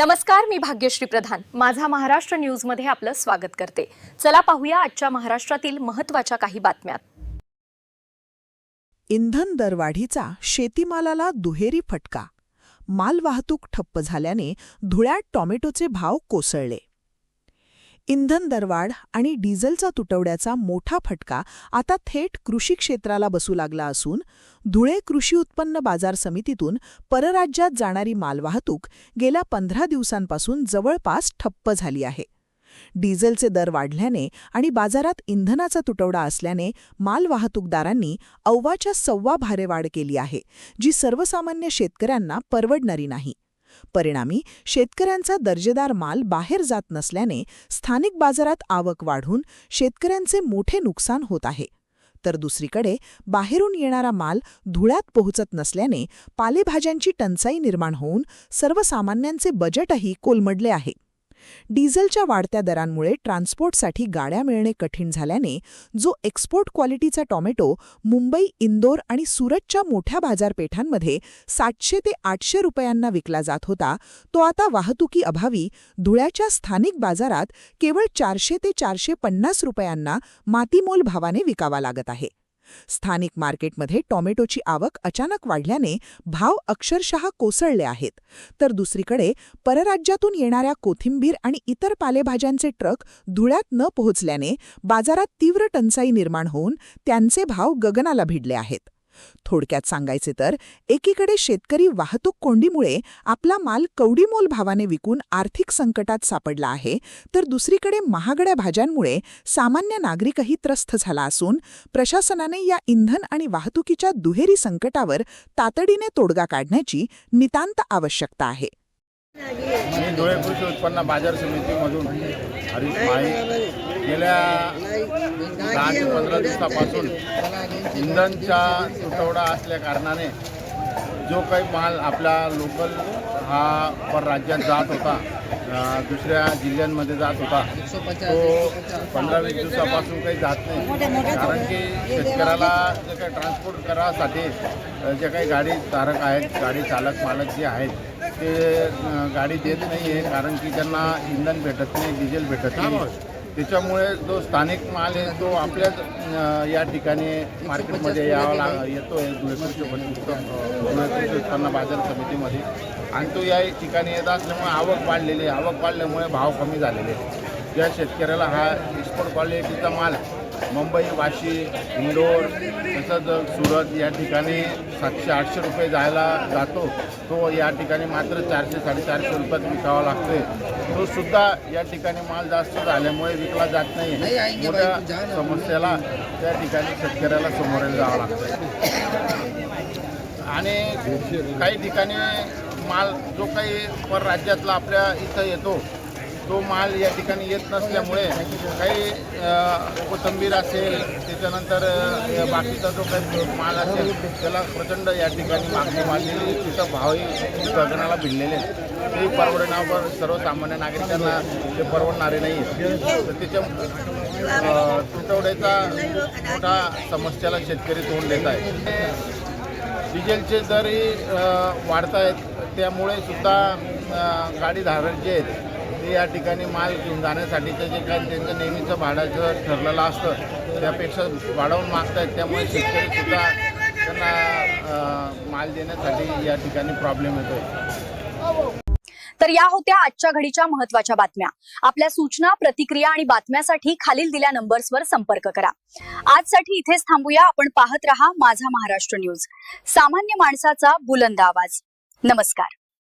नमस्कार, मी भाग्यश्री प्रधान माझा महाराष्ट्र न्यूज मध्ये आपलं स्वागत करते। चला पाहूया आजच्या महाराष्ट्रातील महत्त्वाच्या काही बातम्या। इंधन दरवाढीचा शेतीमालाला दुहेरी फटका। मालवाहतूक ठप्प झाल्याने धुळ्यात टोमॅटोचे भाव कोसळले। इंधन दरवाढ आणि डिझेलचा तुटवड्याचा मोठा फटका आता थेट कृषी क्षेत्राला बसू लागला असून धुळे कृषी उत्पन्न बाजार समितीतून परराज्यात जाणारी मालवाहतूक गेल्या 15 दिवसांपासून जवळपास ठप्प झाली आहे। डिझेलचे दर वाढल्याने आणि बाजारात इंधनाचा तुटवडा असल्याने मालवाहतूकदारांनी अव्वाच्या सव्वा भारेवाढ केली आहे, जी सर्वसामान्य शेतकऱ्यांना परवडणारी नाही। परिणामी शेतकऱ्यांचा दर्जेदार माल बाहेर जात नसल्याने स्थानिक बाजारात आवक वाढून शेतकऱ्यांचे मोठे नुकसान होत आहे। तर दुसरीकडे बाहेरून येणारा माल धुळ्यात पोहोचत नसल्याने पालेभाज्यांची टंचाई निर्माण होऊन सर्वसामान्यांचे बजेटही कोलमडले आहे। डिझेलच्या वाढत्या दरांमुळे ट्रान्सपोर्टसाठी गाड्या मिळणे कठीण झाल्याने जो एक्सपोर्ट क्वालिटीचा टोमॅटो मुंबई, इंदोर आणि सुरतच्या मोठ्या बाजारपेठांमध्ये 700 ते 800 रुपयांना विकला जात होता, तो आता वाहतुकीअभावी धुळ्याच्या स्थानिक बाजारात केवळ 400 ते 450 रुपयांना मातीमोल भावाने विकावा लागत आहे। स्थानिक मार्केटमध्ये टोमॅटोची आवक अचानक वाढल्याने भाव अक्षरशः कोसळले आहेत। तर दुसरीकडे परराज्यातून येणाऱ्या कोथिंबीर आणि इतर पालेभाज्यांचे ट्रक धुळ्यात न पोहोचल्याने बाजारात तीव्र टंचाई निर्माण होऊन त्यांचे भाव गगनाला भिडले आहेत। थोडक्यात सांगायचे तर एकीकडे शेतकरी वाहतूक कोंडीमुळे आपला माल कवडीमोल भावाने विकून आर्थिक संकटात सापडला आहे, तर दुसरीकडे महागड्या भाज्यांमुळे सामान्य नागरिकही त्रस्त झाला असून प्रशासनाने या इंधन आणि वाहतुकीच्या दुहेरी संकटावर तातडीने तोडगा काढण्याची नितांत आवश्यकता आहे। मी धुळे कृषी उत्पन्न बाजार समितीमधून हरीश माळी गेल्या 10 ते 15 दिवसापासून इंधनचा तुटवडा असल्या कारणाने जो काही माल आपला लोकल हा परराज्यात जात होता, दुसऱ्या जिल्ह्यांमध्ये जात होता, तो 15-20 दिवसापासून काही जात नाही। कारण की शेतकऱ्याला जे काही ट्रान्सपोर्ट करासाठी जे काही गाडी धारक आहेत, गाडी चालक मालक जे आहेत, ते गाडी देत नाही आहे, कारण की त्यांना इंधन भेटत नाही, डिझेल भेटत नाही। त्याच्यामुळे जो स्थानिक माल आहे तो आपल्याच या ठिकाणी मार्केटमध्ये येतो आहे धुळे कृषी उत्पन्न बाजार समितीमध्ये, आणि तो या ठिकाणी येत असल्यामुळे आवक वाढलेली आहे। आवक वाढल्यामुळे भाव कमी झालेले आहे। ज्या शेतकऱ्याला हा एक्सपोर्ट क्वालिटीचा माल मुंबई, वाशी, इंदोर तसंच सुरत या ठिकाणी 700-800 रुपये जायला जातो, तो या ठिकाणी मात्र 400-450 रुपयात विकावा लागतोय। तो सुद्धा या ठिकाणी माल जास्त झाल्यामुळे विकला जात नाही। मोठ्या समस्येला त्या ठिकाणी शेतकऱ्याला सामोरे जावं लागतं। आणि काही ठिकाणी माल जो काही परराज्यातला आपल्या इथं येतो, तो माल या ठिकाणी येत नसल्यामुळे काही कोथिंबीर असेल, त्याच्यानंतर बाकीचा जो काही माल असेल त्याला प्रचंड या ठिकाणी मागणी वाढलेली, तिथं भावही गगनाला भिडलेले आहेत। ते परवडण्यावर सर्वसामान्य नागरिकांना ते परवडणारे नाही। तर त्याच्या तुटवड्याचा मोठा समस्येला शेतकरी तोंड देत आहे। डिझेलचे दरही वाढत आहेत, त्यामुळे सुद्धा गाडीधारक जे आहेत ते या ठिकाणी माल घेऊन जाण्यासाठीचं जे काही त्यांचं नेहमीचं भाड्याचं ठरलेलं असतं त्यापेक्षा वाढवून मागत आहेत। त्यामुळे शेतकरीसुद्धा त्यांना माल देण्यासाठी या ठिकाणी प्रॉब्लेम येतोय। तर या होत्या आजच्या घडीच्या महत्त्वाच्या बातम्या। आपल्या सूचना, प्रतिक्रिया आणि बातम्यासाठी खालील दिल्या नंबर्सवर संपर्क करा। आजसाठी इथेच थांबूया। आपण पाहत रहा माझा महाराष्ट्र न्यूज, सामान्य माणसाचा बुलंद आवाज। नमस्कार।